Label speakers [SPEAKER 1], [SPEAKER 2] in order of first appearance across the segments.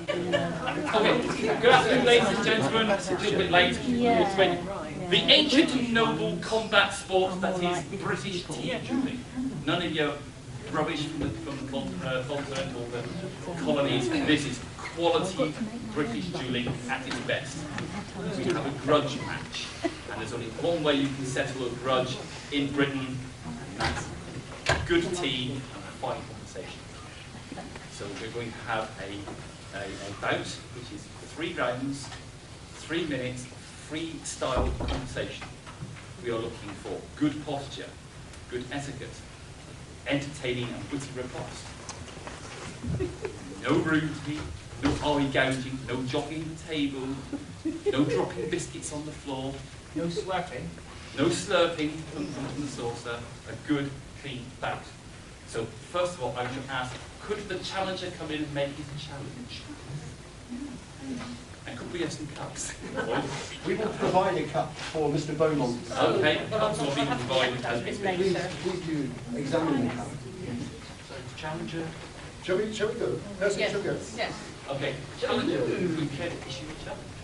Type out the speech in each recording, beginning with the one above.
[SPEAKER 1] Okay, good afternoon, ladies and gentlemen. It's a little bit late. The ancient and noble combat sport that is British tea dueling. None of your rubbish from the continental colonies. This is quality British dueling at its best. We have a grudge match, and there's only one way you can settle a grudge in Britain, and that's good tea and a fine conversation. So we're going to have a bout, which is 3 rounds, 3 minutes, freestyle conversation. We are looking for good posture, good etiquette, entertaining and witty riposte. No rudity, no eye gouging, no jogging the table, no dropping biscuits on the floor.
[SPEAKER 2] No slurping.
[SPEAKER 1] No slurping from the saucer. A good, clean bout. So first of all, I should ask, could the challenger come in and make his challenge? And could we have some cups?
[SPEAKER 3] We will provide a cup for Mr. Beaumont.
[SPEAKER 1] Okay, cups will be provided as we speak.
[SPEAKER 3] Please do examine the cup.
[SPEAKER 2] So, challenger.
[SPEAKER 3] Shall we go?
[SPEAKER 4] Yes.
[SPEAKER 3] Shall we go?
[SPEAKER 4] Yes.
[SPEAKER 1] Okay, challenger, we can issue a challenge.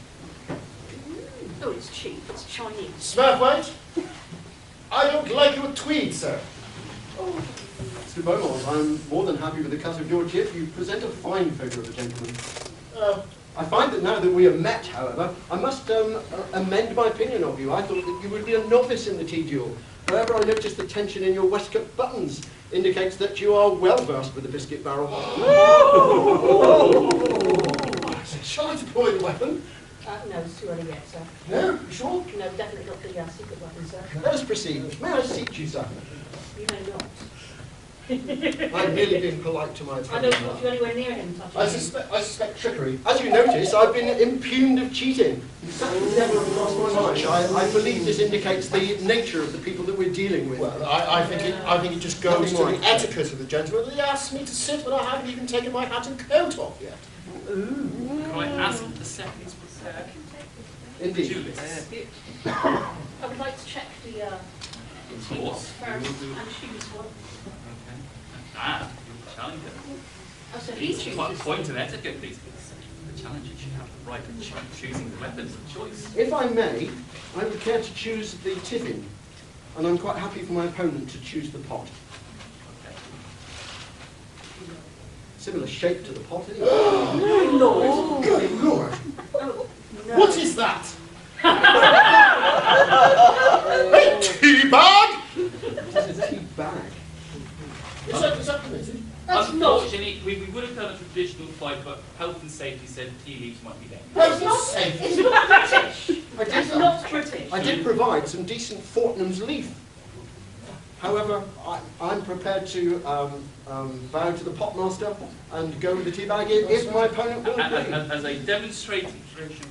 [SPEAKER 4] Oh, it's cheap. It's Chinese.
[SPEAKER 5] Smurfweight, I don't like your tweed, sir.
[SPEAKER 3] Oh, Mr. Beaumont, I'm more than happy with the cut of your jib. You present a fine figure of a gentleman. I find that now that we are met, however, I must amend my opinion of you. I thought that you would be a novice in the tea duel. However, I noticed the tension in your waistcoat buttons indicates that you are well versed with the biscuit barrel.
[SPEAKER 5] Shall I deploy the weapon?
[SPEAKER 4] No, it's too early yet, sir.
[SPEAKER 5] No, you sure?
[SPEAKER 4] No, definitely not the secret weapon, sir.
[SPEAKER 3] Let us proceed. May I seat you, sir?
[SPEAKER 4] You may not.
[SPEAKER 3] I'm merely being polite to my
[SPEAKER 4] I
[SPEAKER 3] opponent.
[SPEAKER 4] don't want you anywhere near him, touching
[SPEAKER 5] I
[SPEAKER 4] him.
[SPEAKER 5] suspect trickery.
[SPEAKER 3] As you notice, I've been impugned of cheating. That never crossed my mind. I believe this indicates the nature of the people that we're dealing with.
[SPEAKER 5] Well, I think it just goes to the etiquette of the gentleman. He asked me to sit when I haven't even taken my hat and coat off yet.
[SPEAKER 1] Can I ask the seconds prepared?
[SPEAKER 3] Indeed.
[SPEAKER 1] Julius.
[SPEAKER 4] I would like to check the
[SPEAKER 1] Of course.
[SPEAKER 4] first and shoes one.
[SPEAKER 1] Okay. Ah, you're the challenger.
[SPEAKER 4] Oh, so he chooses.
[SPEAKER 1] Point of etiquette, please. The challenger should have the right of choosing the weapons of choice.
[SPEAKER 3] If I may, I would care to choose the tiffin, and I'm quite happy for my opponent to choose the pot.
[SPEAKER 1] Okay.
[SPEAKER 3] Similar shape to the pot, isn't it?
[SPEAKER 5] Oh, Lord! Good Lord!
[SPEAKER 4] Oh, no.
[SPEAKER 5] What is that? A tea bag?
[SPEAKER 3] It is a tea bag.
[SPEAKER 5] Is that permitted?
[SPEAKER 4] That's not.
[SPEAKER 1] Unfortunately, we would have done a traditional fight, but health and safety said tea leaves might be there.
[SPEAKER 4] It's not. It's not British. It's not British.
[SPEAKER 3] I did provide some decent Fortnum's leaf. However, I'm prepared to bow to the potmaster and go with the tea bag if my opponent will agree.
[SPEAKER 1] As a demonstrating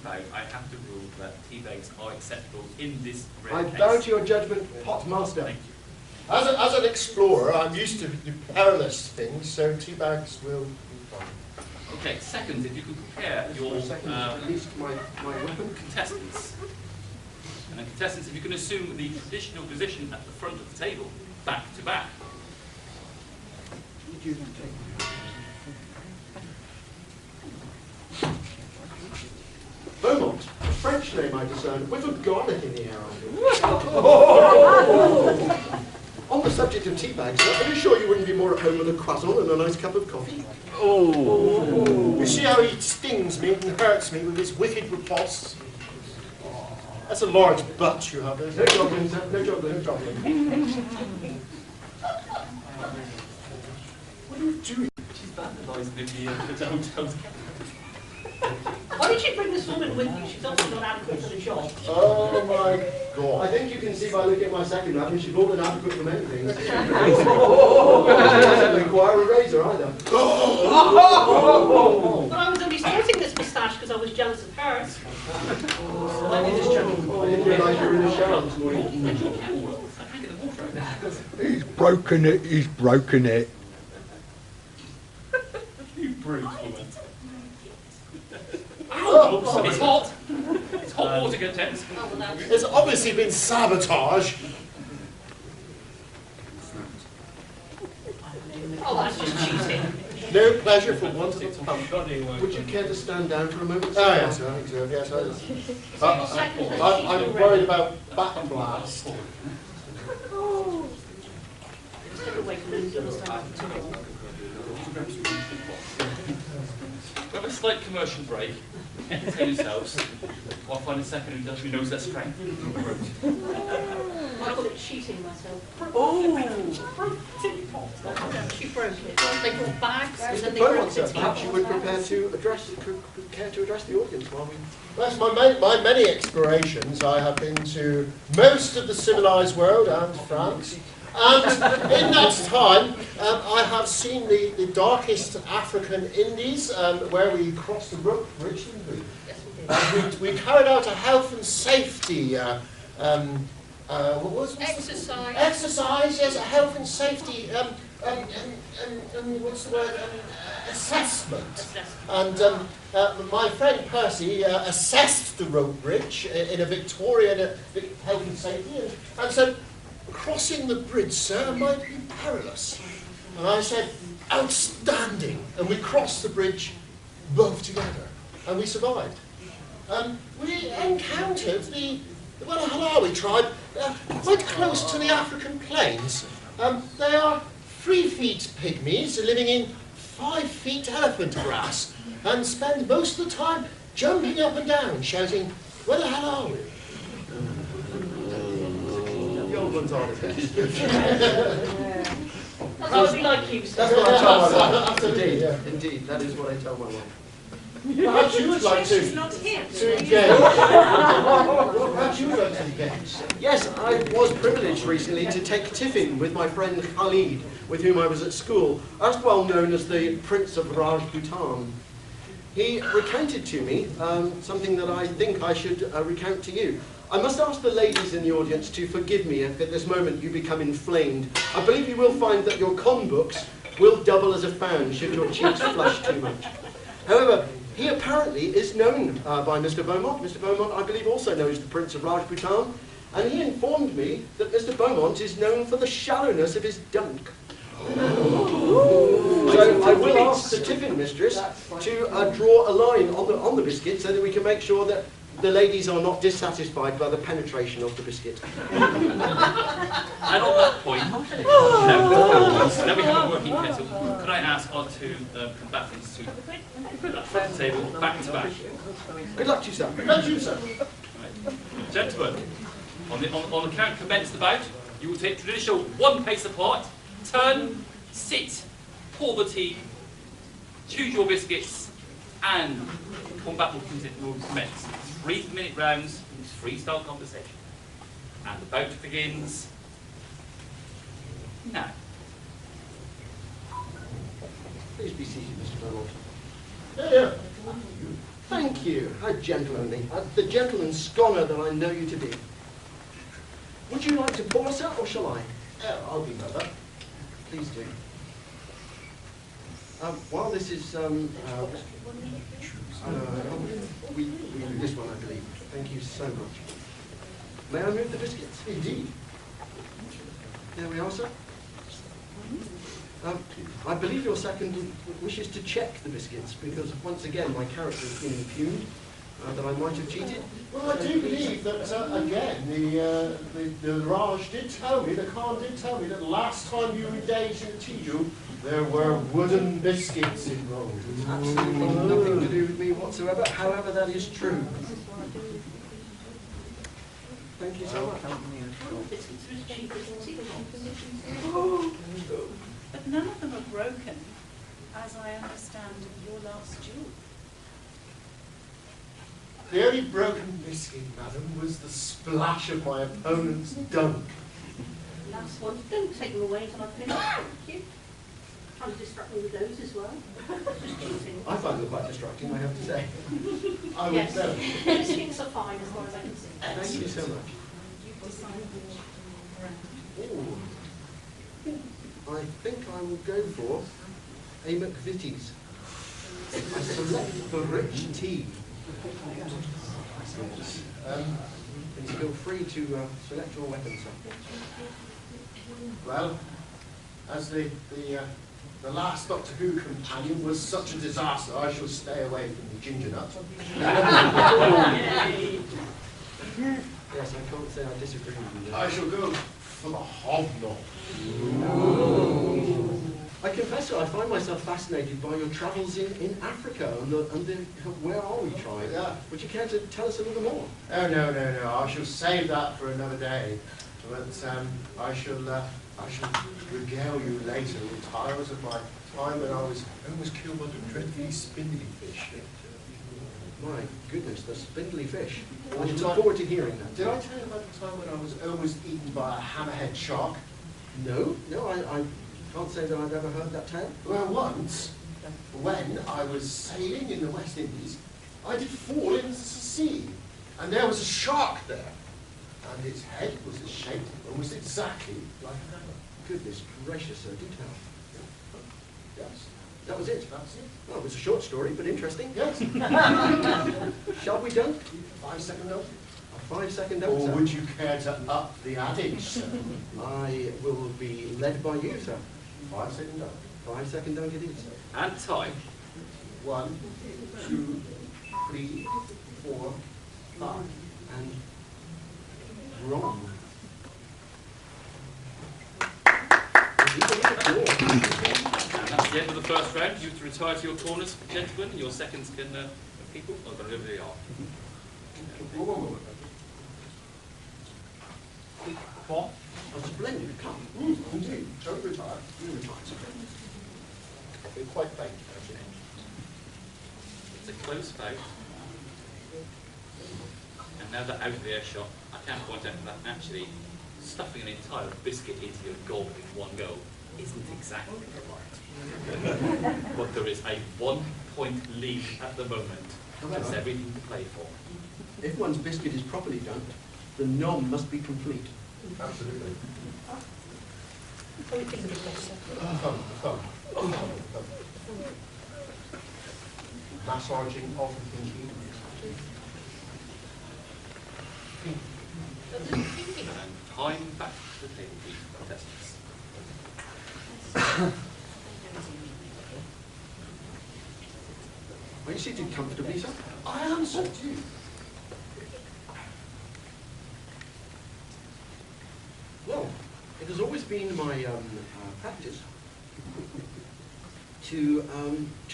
[SPEAKER 1] bout, I have to rule that tea bags are acceptable in this rare
[SPEAKER 3] I
[SPEAKER 1] case.
[SPEAKER 3] bow to your judgment, potmaster.
[SPEAKER 1] Thank you.
[SPEAKER 5] As an explorer, I'm used to the perilous things, so tea bags will be fine.
[SPEAKER 1] Okay, second, if you could prepare your
[SPEAKER 3] At least my weapon.
[SPEAKER 1] contestants. And then contestants, if you can assume the traditional position at the front of the table, back to back.
[SPEAKER 3] Did you take Beaumont, a French name I discern, with a garlic in the air. On the subject of tea bags, are you sure you wouldn't be more at home with a croissant and a nice cup of coffee?
[SPEAKER 5] You see how he stings me and hurts me with his wicked riposte? That's a large butt you have there.
[SPEAKER 3] No jogging, sir. No jogging.
[SPEAKER 5] What are you doing?
[SPEAKER 1] She's vandalised the hotel.
[SPEAKER 4] Why did you bring this woman with you? She's obviously not adequate for the job.
[SPEAKER 5] Oh my
[SPEAKER 3] I
[SPEAKER 5] God.
[SPEAKER 3] think you can see by looking at my second weapon, she's more than adequate for many things. She doesn't require a razor either.
[SPEAKER 4] But I was only sporting this moustache because I was jealous of hers.
[SPEAKER 3] I didn't realise you were in the shower this morning.
[SPEAKER 6] He's broken it, he's broken it.
[SPEAKER 1] You brute woman.
[SPEAKER 4] Oh,
[SPEAKER 1] It's hot. It's hot water contents.
[SPEAKER 4] oh, well, that's...
[SPEAKER 5] There's obviously been sabotage.
[SPEAKER 4] Oh, that's just cheating.
[SPEAKER 5] No pleasure for want of a pump.
[SPEAKER 3] Would you care to stand down for a moment?
[SPEAKER 5] Oh, yes, I think so. Yes, I'm worried about backblast.
[SPEAKER 4] Oh. Step away from them, you'll stand up too long.
[SPEAKER 1] We have a slight commercial break. Entertain yourselves. I'll find a second who knows their strength.
[SPEAKER 4] I call it shooting myself.
[SPEAKER 3] Oh!
[SPEAKER 4] She broke it. They brought bags and then they
[SPEAKER 3] Beaumont,
[SPEAKER 4] broke
[SPEAKER 3] sir,
[SPEAKER 4] it.
[SPEAKER 3] perhaps you would care to address the audience while we...
[SPEAKER 5] That's my many explorations. I have been to most of the civilized world and France. And in that time, I have seen the darkest African Indies, where we crossed the rope bridge, didn't we? We carried out a health and safety, what was
[SPEAKER 4] Exercise.
[SPEAKER 5] Exercise, yes, a health and safety, what's the word, assessment. And my friend Percy assessed the rope bridge in a Victorian health and safety and said, "Crossing the bridge, sir, might be perilous." And I said, "Outstanding." And we crossed the bridge both together. And we survived. We encountered the Halawi tribe quite close to the African plains. They are 3 feet pygmies living in 5 feet elephant grass and spend most of the time jumping up and down, shouting, "Where the hell are we?"
[SPEAKER 3] The old ones are the best.
[SPEAKER 4] That's what we like you, sir.
[SPEAKER 3] That's what I tell my wife.
[SPEAKER 5] Absolutely,
[SPEAKER 3] Indeed,
[SPEAKER 5] yeah.
[SPEAKER 3] indeed, that is what I tell my wife.
[SPEAKER 5] Perhaps you would like
[SPEAKER 4] She's
[SPEAKER 5] to
[SPEAKER 4] not here.
[SPEAKER 5] engage. Perhaps you would like to engage.
[SPEAKER 3] Yes, I was privileged recently to take tiffin with my friend Khalid, with whom I was at school, well known as the Prince of Rajputan. He recounted to me something that I think I should recount to you. I must ask the ladies in the audience to forgive me if at this moment you become inflamed. I believe you will find that your con books will double as a fan should your cheeks flush too much. However, he apparently is known by Mr. Beaumont. Mr. Beaumont, I believe, also knows the Prince of Rajputan, and he informed me that Mr. Beaumont is known for the shallowness of his dunk. So I will ask the tiffin mistress to draw a line on the biscuit so that we can make sure that the ladies are not dissatisfied by the penetration of the biscuit.
[SPEAKER 1] And on that point, now we have a working kettle. Could I ask our two combatants to put that front table back to back?
[SPEAKER 3] Good luck to you, sir.
[SPEAKER 5] Good luck to you, sir.
[SPEAKER 1] Right. Gentlemen, on the count commence the bout, you will take traditional 1 pace apart, turn, sit, pour the tea, choose your biscuits, and combat will commence. 3-minute rounds, freestyle conversation. And the bout begins now.
[SPEAKER 3] Please be seated, Mr. Beaumont.
[SPEAKER 5] Yeah.
[SPEAKER 3] Thank you. How gentlemanly. The gentleman scholar that I know you to be. Would you like to pour, sir, or shall I?
[SPEAKER 5] I'll be mother.
[SPEAKER 3] Please do. While this is, we do this one, I believe. Thank you so much. May I move the biscuits?
[SPEAKER 5] Indeed.
[SPEAKER 3] There we are, sir. I believe your second wishes to check the biscuits, because once again my character has been impugned, that I might have cheated.
[SPEAKER 5] Well, I do believe that, again, the Raj did tell me, the Khan did tell me that last time you engaged in the Tiju, there were wooden biscuits involved.
[SPEAKER 3] Absolutely nothing to do with me whatsoever, however that is true. Thank you so much.
[SPEAKER 7] But none of them are broken, as I understand your last duel.
[SPEAKER 5] The only broken biscuit, madam, was the splash of my opponent's dunk.
[SPEAKER 4] Last one. Don't take them away until I've finished. Thank you. Trying to distract me with those as well. Just cheating.
[SPEAKER 3] I find them quite distracting, I have to say.
[SPEAKER 5] I would
[SPEAKER 4] Yes.
[SPEAKER 5] know.
[SPEAKER 4] Biscuits are fine as far as I can see.
[SPEAKER 3] Thank you so much.
[SPEAKER 7] You've decided which round.
[SPEAKER 3] Ooh. I think I will go for a McVitie's. I select the rich tea. Please feel free to select your weapon, sir.
[SPEAKER 5] Well, as the The last Doctor Who companion was such a disaster, I shall stay away from the ginger nut.
[SPEAKER 3] Yes, I can't say I disagree with you.
[SPEAKER 5] I shall go for the hobnob.
[SPEAKER 3] I confess, sir, I find myself fascinated by your travels in Africa and the where are we tribe.
[SPEAKER 5] Yeah.
[SPEAKER 3] Would you care to tell us a little more?
[SPEAKER 5] Oh, no, no, no, I shall save that for another day. But I shall regale you later with tales of my time when I was almost killed by the dreadfully spindly fish.
[SPEAKER 3] My goodness, the spindly fish. I
[SPEAKER 5] Would
[SPEAKER 3] should
[SPEAKER 5] you
[SPEAKER 3] look
[SPEAKER 5] like-
[SPEAKER 3] forward to hearing that.
[SPEAKER 5] Did I tell you about the time when I was almost eaten by a hammerhead shark?
[SPEAKER 3] No, I can't say that I've ever heard that tale.
[SPEAKER 5] Well, once, when I was sailing in the West Indies, I did fall into the sea, and there was a shark there, and its head was shaped almost exactly like a hammer.
[SPEAKER 3] Goodness gracious, sir, do tell.
[SPEAKER 5] Yes,
[SPEAKER 3] That was it.
[SPEAKER 5] that's it.
[SPEAKER 3] Well, it was a short story, but interesting.
[SPEAKER 5] Yes.
[SPEAKER 3] Shall we done?
[SPEAKER 5] 5-second note.
[SPEAKER 3] A 5-second
[SPEAKER 5] Or
[SPEAKER 3] note, sir.
[SPEAKER 5] would you care to up the adage, sir?
[SPEAKER 3] I will be led by you, sir.
[SPEAKER 5] 5-second note.
[SPEAKER 3] 5-second don't it is.
[SPEAKER 1] And time.
[SPEAKER 5] 1, 2, 3, 4, 5.
[SPEAKER 3] And wrong.
[SPEAKER 1] And that's the end of the first round. You have to retire to your corners, gentlemen. Your seconds can people. Oh, but over they are.
[SPEAKER 2] What?
[SPEAKER 3] A splendid cup.
[SPEAKER 5] Indeed, don't retire.
[SPEAKER 3] You retire, sir.
[SPEAKER 5] I've been quite faint, actually.
[SPEAKER 1] It's a close fight. And now that out of the earshot, I can point out that actually stuffing an entire biscuit into your gob in one go isn't exactly right. But there is a 1-point lead at the moment. That's everything to play for.
[SPEAKER 3] If one's biscuit is properly done, the nom must be complete.
[SPEAKER 5] Absolutely.
[SPEAKER 4] Only think of it better.
[SPEAKER 5] Thumb. Massaging of the pinky.
[SPEAKER 1] And time back to the table, please, contestants.
[SPEAKER 3] Are you seated comfortably, sir?
[SPEAKER 5] I am, sir, too.
[SPEAKER 3] Well, it has always been my practice to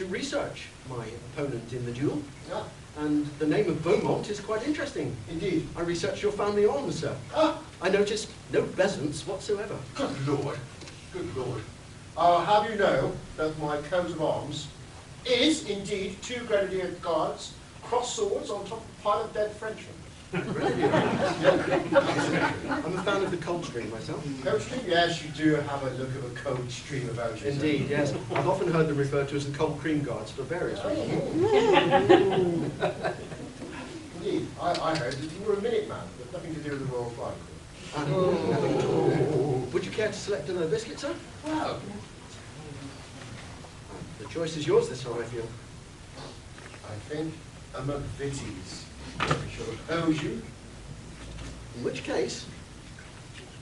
[SPEAKER 3] research my opponent in the duel,
[SPEAKER 5] Yeah,
[SPEAKER 3] and the name of Beaumont is quite interesting.
[SPEAKER 5] indeed.
[SPEAKER 3] I researched your family arms, sir.
[SPEAKER 5] Ah,
[SPEAKER 3] I noticed no bezants whatsoever.
[SPEAKER 5] good Lord. Good Lord. I'll have you know that my coat of arms is indeed 2 grenadier guards, cross swords on top of a pile of dead Frenchmen.
[SPEAKER 3] Really? I'm a fan of the Coldstream myself.
[SPEAKER 5] Coldstream? Yes, you do have a look of a cold stream about you. sir.
[SPEAKER 3] Indeed, yes. I've often heard them referred to as the cold cream guards for various reasons.
[SPEAKER 5] Indeed. I heard that you were a Minuteman, but nothing to do with the Royal Flying Corps.
[SPEAKER 3] Nothing at all. Would you care to select another biscuit, sir?
[SPEAKER 5] Well,
[SPEAKER 3] The choice is yours this time, I feel.
[SPEAKER 5] I think a McVitie's shall oppose you.
[SPEAKER 3] In which case,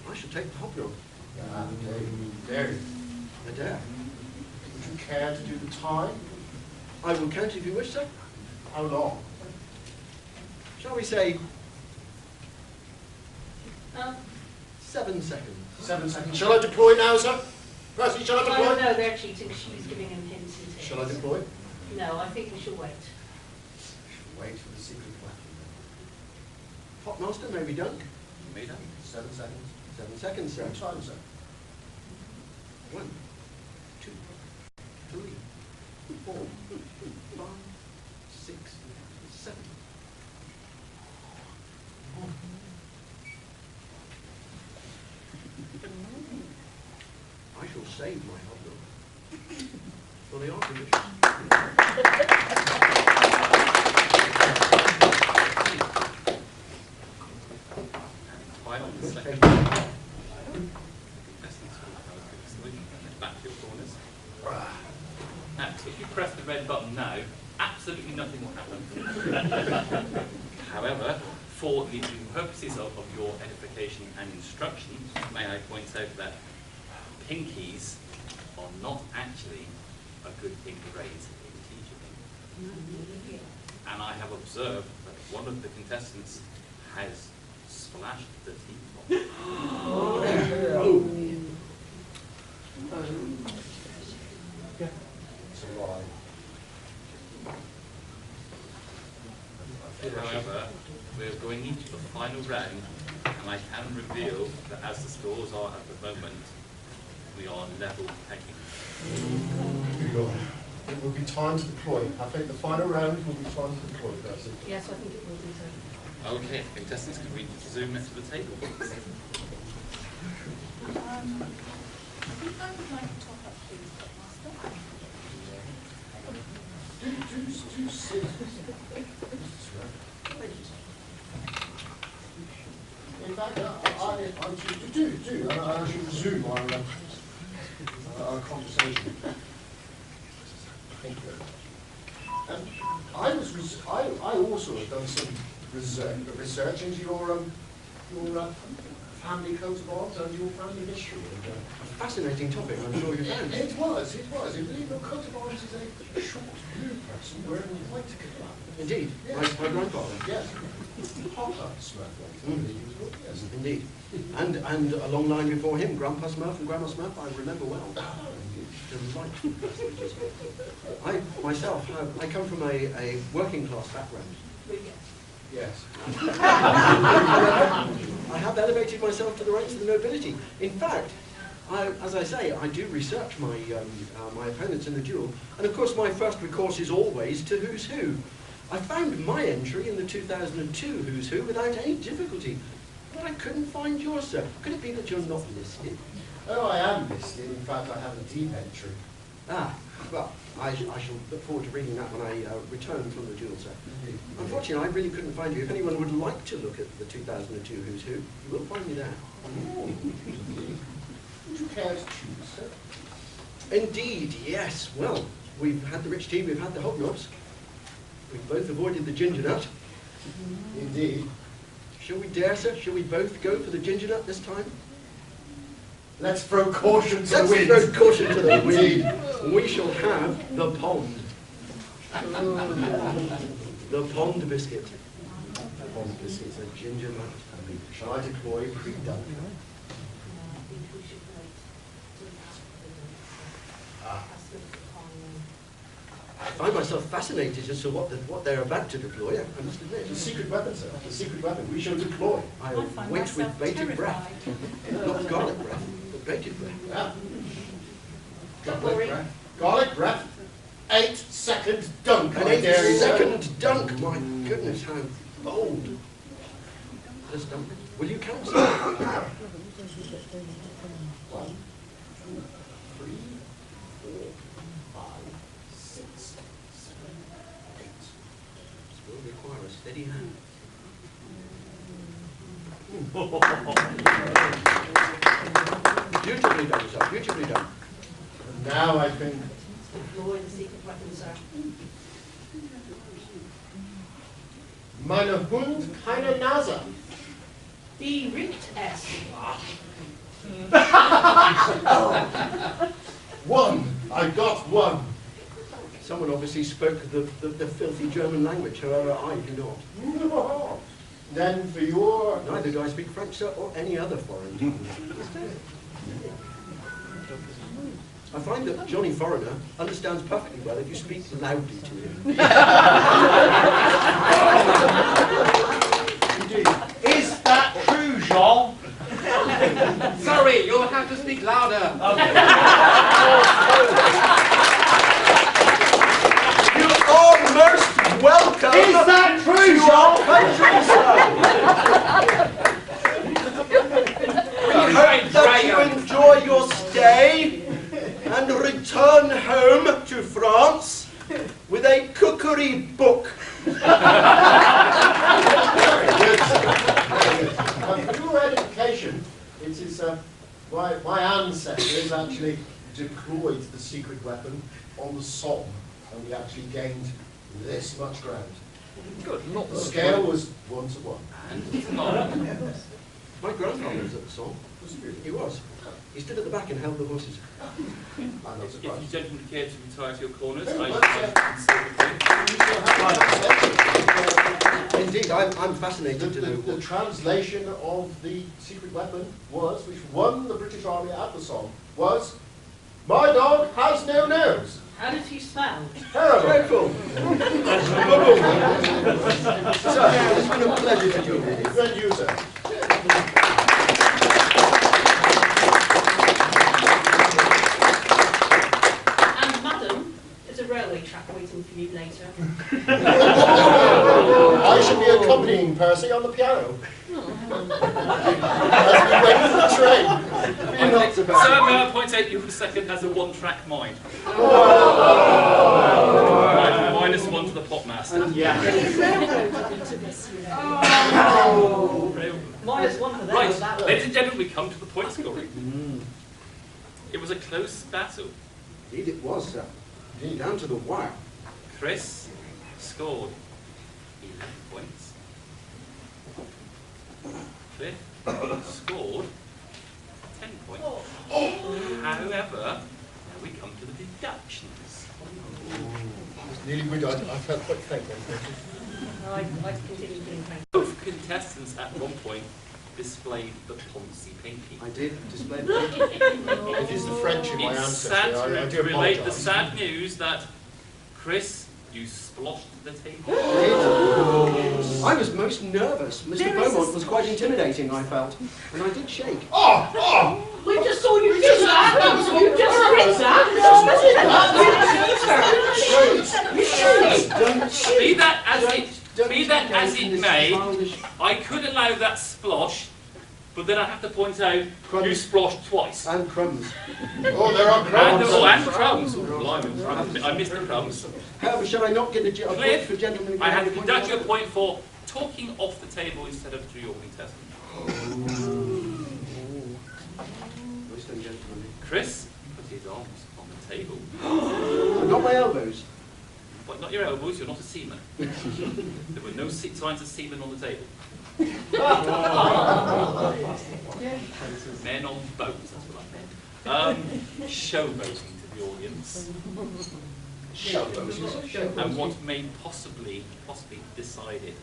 [SPEAKER 3] I should take the hobnob.
[SPEAKER 5] There.
[SPEAKER 3] I dare.
[SPEAKER 5] Would you care to do the time?
[SPEAKER 3] I will count if you wish, sir.
[SPEAKER 5] How long?
[SPEAKER 3] Shall we say 7 seconds?
[SPEAKER 5] 7 seconds. Shall I deploy now, sir? Percy, shall I
[SPEAKER 4] Oh,
[SPEAKER 5] deploy?
[SPEAKER 4] no, they're cheating. She's giving him hints and tips.
[SPEAKER 5] Shall I deploy?
[SPEAKER 4] No, I think we should wait.
[SPEAKER 5] Wait for the secret weapon.
[SPEAKER 3] Hotmaster may be done.
[SPEAKER 1] Made up.
[SPEAKER 5] 7 seconds.
[SPEAKER 3] 7 seconds, sir.
[SPEAKER 5] Same time, sir.
[SPEAKER 3] 1, 2, 3, 4, 5, 6, 7. I shall save my hobnob for the afterwishes.
[SPEAKER 1] Time on the second. Back to your corners. Now, if you press the red button now, absolutely nothing will happen. However, for the purposes of your edification and instruction, may I point out that pinkies are not actually a good thing to raise in a teacher meeting. And I have observed that one of the contestants has splashed the teapot.
[SPEAKER 5] It's a lie.
[SPEAKER 1] However, we are going into the final round, and I can reveal that as the scores are at the moment, we are level pegging.
[SPEAKER 5] It will be time to deploy. I think the final round will be time to deploy. That's it.
[SPEAKER 4] Yes, I think it will be so.
[SPEAKER 1] Okay, contestants, can we zoom into the table?
[SPEAKER 7] I think I would like to talk up, please, Master.
[SPEAKER 5] Do sit. In fact, I should resume our conversation. Thank you. I also have done some research into your family coat of arms and your family history.
[SPEAKER 3] Fascinating topic, I'm sure you found.
[SPEAKER 5] It was. I believe your coat of arms is a short blue person wearing a white coat.
[SPEAKER 3] Indeed,
[SPEAKER 5] Yes.
[SPEAKER 3] my grandfather.
[SPEAKER 5] Yes. Papa Smurf. Yes.
[SPEAKER 3] Indeed. And a long line before him, Grandpa Smurf and Grandma Smurf, I remember well. Delightful personages. I myself I come from a working class background.
[SPEAKER 5] Yes.
[SPEAKER 3] I have elevated myself to the ranks of the nobility. In fact, as I say, I do research my my opponents in the duel, and of course my first recourse is always to Who's Who. I found my entry in the 2002 Who's Who without any difficulty, but I couldn't find yours, sir. Could it be that you're not listed?
[SPEAKER 5] Oh, I am listed. In fact, I have a deep entry.
[SPEAKER 3] Ah, well, I shall look forward to reading that when I return from the duel, sir. Unfortunately, I really couldn't find you. If anyone would like to look at the 2002 Who's Who, you will find me there.
[SPEAKER 5] Would you care to choose, sir?
[SPEAKER 3] Indeed, yes. Well, we've had the rich tea, we've had the hobnobs. We've both avoided the ginger nut.
[SPEAKER 5] Indeed.
[SPEAKER 3] Shall we dare, sir? Shall we both go for the ginger nut this time?
[SPEAKER 5] Let's throw caution to the
[SPEAKER 3] Let's
[SPEAKER 5] wind.
[SPEAKER 3] throw caution to the wind. We shall have the pond. The pond biscuit. The pond biscuit, a ginger nut.
[SPEAKER 5] Shall I deploy pre-dunk?
[SPEAKER 3] I find myself fascinated as to what they're about to deploy, I must admit.
[SPEAKER 5] The secret weapon, sir. The secret weapon. We shall deploy.
[SPEAKER 3] I
[SPEAKER 7] I find
[SPEAKER 3] wait
[SPEAKER 7] myself
[SPEAKER 3] with bated
[SPEAKER 7] terrified.
[SPEAKER 3] breath. Not garlic breath, but bated breath.
[SPEAKER 5] Yeah.
[SPEAKER 4] Don't worry.
[SPEAKER 5] Garlic breath. 8-second dunk.
[SPEAKER 3] An
[SPEAKER 5] I dare you, sir.
[SPEAKER 3] 8-second dunk! My goodness, how bold. This dunk. Will you count, sir?
[SPEAKER 5] 1, 2, 3, 4, 5, 6, 7, 8.
[SPEAKER 3] This will require a steady hand. Beautifully done, sir. Beautifully done.
[SPEAKER 5] And now I think
[SPEAKER 4] Deploy the secret weapon, sir.
[SPEAKER 5] meine Hund keine Nase.
[SPEAKER 4] Die riecht es.
[SPEAKER 5] 1. I got 1.
[SPEAKER 3] Someone obviously spoke the filthy German language, however I do not.
[SPEAKER 5] Then for your...
[SPEAKER 3] Neither do I speak French, sir, or any other foreign tongue. I find that Johnny Foreigner understands perfectly well if you speak loudly to him.
[SPEAKER 2] Is that true, Jean?
[SPEAKER 8] Sorry, you'll have to speak louder.
[SPEAKER 3] You are most welcome.
[SPEAKER 5] Is that true,
[SPEAKER 3] We hope that you enjoy your stay and return home to France with a cookery book.
[SPEAKER 5] For your education, it is my ancestors actually deployed the secret weapon on the Somme, and we actually gained this much ground.
[SPEAKER 1] Good, not
[SPEAKER 5] The scale was 1 to 1.
[SPEAKER 1] And it's not.
[SPEAKER 3] My grandfather was at the song. He was. He stood at the back and held the horses. I'm not
[SPEAKER 1] If
[SPEAKER 3] surprised.
[SPEAKER 1] you gentlemen care to retire to your corners, I should
[SPEAKER 3] Indeed, I'm fascinated to know
[SPEAKER 5] The translation of the secret weapon was, which won the British Army at the Somme, was, "My dog has no nose."
[SPEAKER 4] How did he spell?
[SPEAKER 5] Terrible.
[SPEAKER 3] So, it's been a pleasure to join you.
[SPEAKER 5] Thank you, sir.
[SPEAKER 4] And madam, there's a railway track waiting for you later.
[SPEAKER 5] I should be accompanying Percy on the piano. As we wait for the train.
[SPEAKER 3] You're not
[SPEAKER 1] Sir,
[SPEAKER 3] surprised.
[SPEAKER 1] may I point out your second has a one-track mind. Right, -1 to the popmaster.
[SPEAKER 4] Minus one for them.
[SPEAKER 1] Right,
[SPEAKER 4] That
[SPEAKER 1] ladies and gentlemen, we come to the point scoring. It was a close battle.
[SPEAKER 3] Indeed it was, sir. Down to the wire.
[SPEAKER 1] Chris scored 11 points. Cliff scored 10 points. However, now we come to the deductions.
[SPEAKER 5] Nearly would. I felt quite thankful.
[SPEAKER 4] I continue doing things.
[SPEAKER 1] Both contestants at one point displayed the Ponzi painting.
[SPEAKER 3] I did display the
[SPEAKER 5] It is the French in my
[SPEAKER 1] It's
[SPEAKER 5] ancestry.
[SPEAKER 1] sad
[SPEAKER 5] I
[SPEAKER 1] to
[SPEAKER 5] do
[SPEAKER 1] relate the
[SPEAKER 5] apologise.
[SPEAKER 1] sad news that Chris, you sploshed the table.
[SPEAKER 3] I was most nervous. Mr. Beaumont was quite intimidating, I felt. And I did shake.
[SPEAKER 4] We just saw you do that. You just did that.
[SPEAKER 1] Be that as it may, I could allow that splosh, but then I have to point out you sploshed twice.
[SPEAKER 3] And crumbs.
[SPEAKER 5] Oh, there are crumbs.
[SPEAKER 1] And crumbs. Oh, blimey, I missed the crumbs.
[SPEAKER 3] However, shall I not get a point
[SPEAKER 1] Cliff,
[SPEAKER 3] for gentlemen?
[SPEAKER 1] I have to deduct you a point for talking off the table instead of through your contestant. Chris put his arms on the table.
[SPEAKER 3] Not my elbows.
[SPEAKER 1] But not your elbows, you're not a seaman. There were no signs of seamen on the table. Men on boats, that's what I meant. Showboating to the audience. And what may possibly decide it,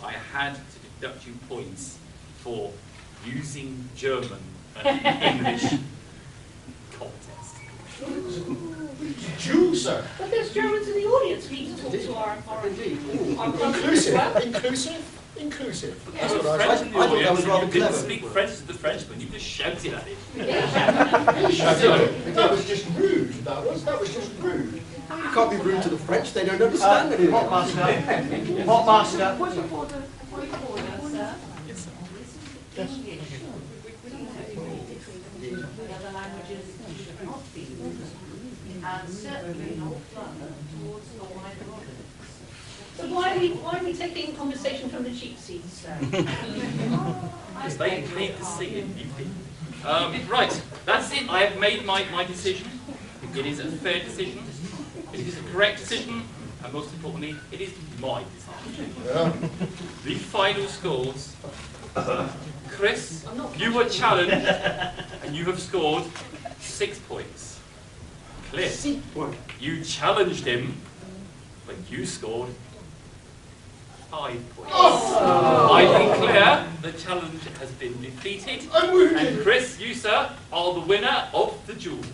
[SPEAKER 1] I had to deduct you points for using German and English contest.
[SPEAKER 5] Jew, sir.
[SPEAKER 4] But there's Germans in the audience. We need to talk to our
[SPEAKER 3] Indeed.
[SPEAKER 5] Inclusive.
[SPEAKER 1] There
[SPEAKER 5] That's
[SPEAKER 1] were
[SPEAKER 5] what I
[SPEAKER 1] French
[SPEAKER 5] said.
[SPEAKER 1] in
[SPEAKER 3] I
[SPEAKER 1] the
[SPEAKER 3] thought that
[SPEAKER 1] audience,
[SPEAKER 3] was rather
[SPEAKER 1] you didn't
[SPEAKER 3] clever.
[SPEAKER 1] speak French to the Frenchman, you just shouted at him.
[SPEAKER 5] That was just rude. That was just rude.
[SPEAKER 3] You can't be rude to the French, they don't understand anything.
[SPEAKER 2] Popmaster.
[SPEAKER 7] Point of order, sir.
[SPEAKER 1] Yes, sir.
[SPEAKER 4] The other languages should not be used, and certainly not flown towards the wider audience. So why are we taking conversation from the cheap seats then?
[SPEAKER 1] They need to see it, you people. Right, that's it. I have made my decision. It is a fair decision. It is a correct decision. And most importantly, it is my decision. The final scores. Chris, you were challenged and you have scored 6 points. Cliff, you challenged him, but you scored 5 points. I declare the challenge has been defeated. And Chris, you sir, are the winner of the duel.